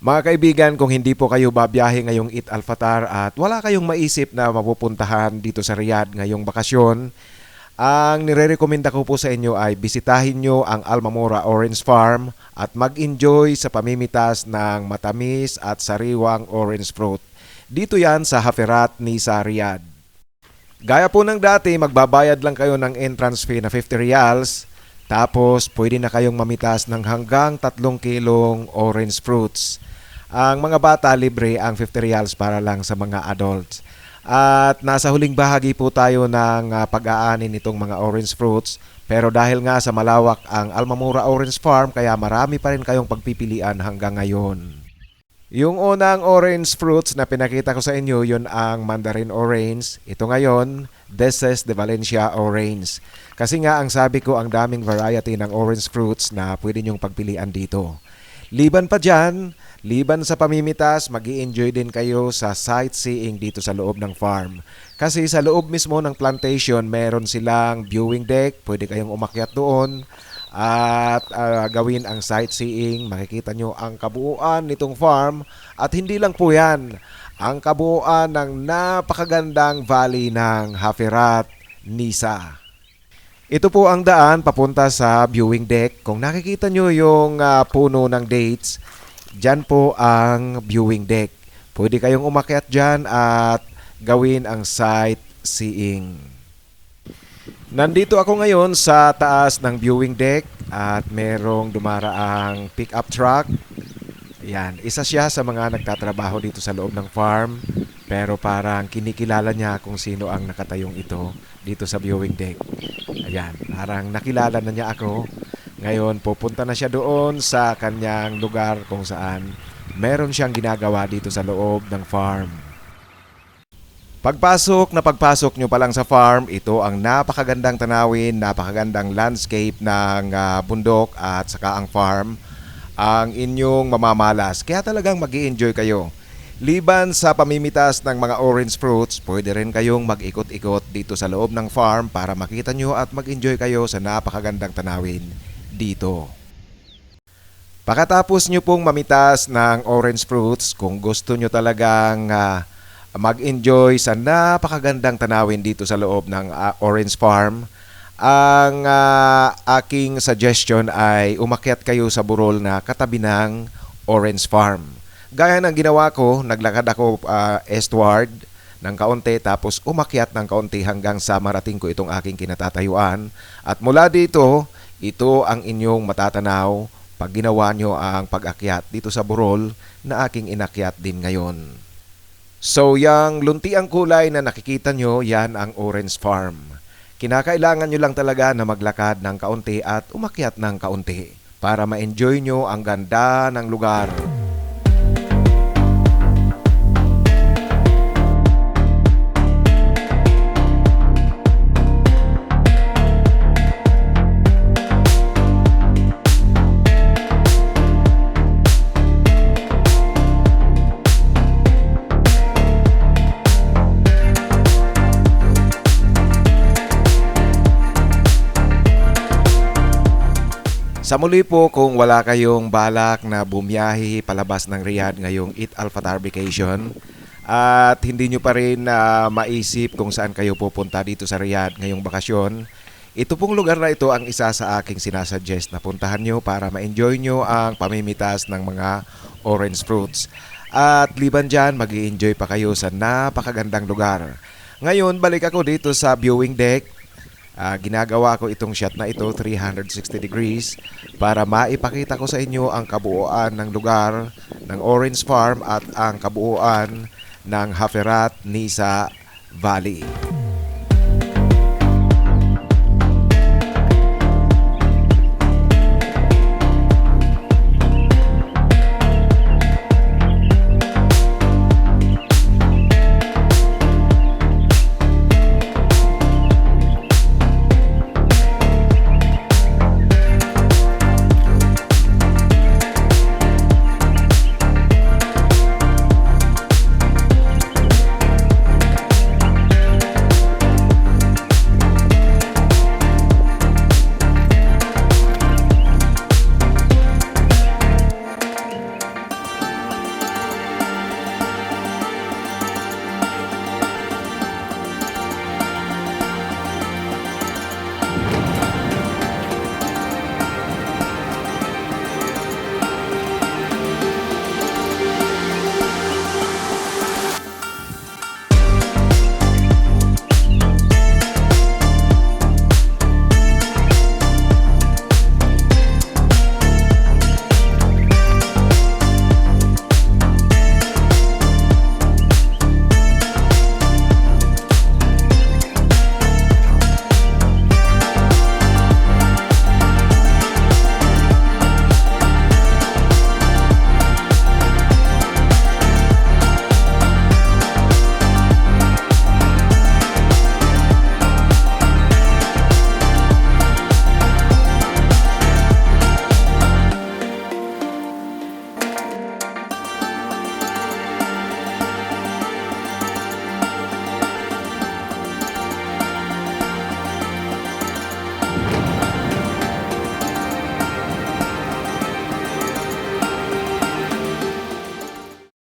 Mga kaibigan, kung hindi po kayo babiyahe ngayong Eat Alfatar at wala kayong maisip na mapupuntahan dito sa Riyadh ngayong bakasyon, ang nirerekomenda ko po sa inyo ay bisitahin nyo ang Almamora Orange Farm at mag-enjoy sa pamimitas ng matamis at sariwang orange fruit. Dito yan sa Hafirat Nisa, Riyadh. Gaya po ng dati, magbabayad lang kayo ng entrance fee na 50 riyals. Tapos, pwede na kayong mamitas ng hanggang 3 kilong orange fruits. Ang mga bata, libre ang 50 riyals para lang sa mga adults. At nasa huling bahagi po tayo ng pag-aanin nitong mga orange fruits. Pero dahil nga sa malawak ang Almamora Orange Farm, kaya marami pa rin kayong pagpipilian hanggang ngayon. Yung unang orange fruits na pinakita ko sa inyo, yun ang Mandarin Orange. Ito ngayon, Deses de Valencia Orange. Kasi nga ang sabi ko, ang daming variety ng orange fruits na pwede nyong pagpilian dito. Liban pa dyan, liban sa pamimitas, mag-i-enjoy din kayo sa sightseeing dito sa loob ng farm. Kasi sa loob mismo ng plantation, meron silang viewing deck, pwede kayong umakyat doon at gawin ang sightseeing. Makikita nyo ang kabuuan nitong farm at hindi lang po yan, ang kabuuan ng napakagandang valley ng Hafirat Nisa. Ito po ang daan papunta sa viewing deck. Kung nakikita nyo yung puno ng dates, dyan po ang viewing deck. Pwede kayong umakyat dyan at gawin ang sightseeing. Nandito ako ngayon sa taas ng viewing deck at merong dumaraang pick-up truck. Yan, isa siya sa mga nagtatrabaho dito sa loob ng farm, pero parang kinikilala niya kung sino ang nakatayong ito dito sa viewing deck. Ayan, parang nakilala na niya ako. Ngayon, pupunta na siya doon sa kanyang lugar kung saan meron siyang ginagawa dito sa loob ng farm. Pagpasok nyo pa lang sa farm, ito ang napakagandang tanawin, napakagandang landscape ng bundok at saka ang farm ang inyong mamamalas. Kaya talagang mag-i-enjoy kayo. Liban sa pamimitas ng mga orange fruits, pwede rin kayong mag-ikot-ikot dito sa loob ng farm para makita nyo at mag-enjoy kayo sa napakagandang tanawin dito. Pagkatapos nyo pong mamitas ng orange fruits, kung gusto nyo talagang mag-enjoy sa napakagandang tanawin dito sa loob ng orange farm, ang aking suggestion ay umakyat kayo sa burol na katabi ng orange farm. Gaya ng ginawa ko, naglakad ako eastward ng kaunti tapos umakyat ng kaunti hanggang sa marating ko itong aking kinatatayuan. At mula dito, ito ang inyong matatanaw pag ginawa nyo ang pag-akyat dito sa burol na aking inakyat din ngayon. So, yung luntiang kulay na nakikita nyo, yan ang orange farm. Kinakailangan nyo lang talaga na maglakad ng kaunti at umakyat ng kaunti para ma-enjoy nyo ang ganda ng lugar. Sa muli po, kung wala kayong balak na bumiyahe palabas ng Riyadh ngayong Eat Alfatar vacation at hindi nyo pa rin maisip kung saan kayo pupunta dito sa Riyadh ngayong bakasyon, ito pong lugar na ito ang isa sa aking sinasuggest na puntahan nyo para ma-enjoy nyo ang pamimitas ng mga orange fruits. At liban dyan, mag-i-enjoy pa kayo sa napakagandang lugar. Ngayon, balik ako dito sa viewing deck. Ginagawa ko itong shot na ito 360 degrees para maipakita ko sa inyo ang kabuuan ng lugar ng Orange Farm at ang kabuuan ng Hafirat Nisa Valley.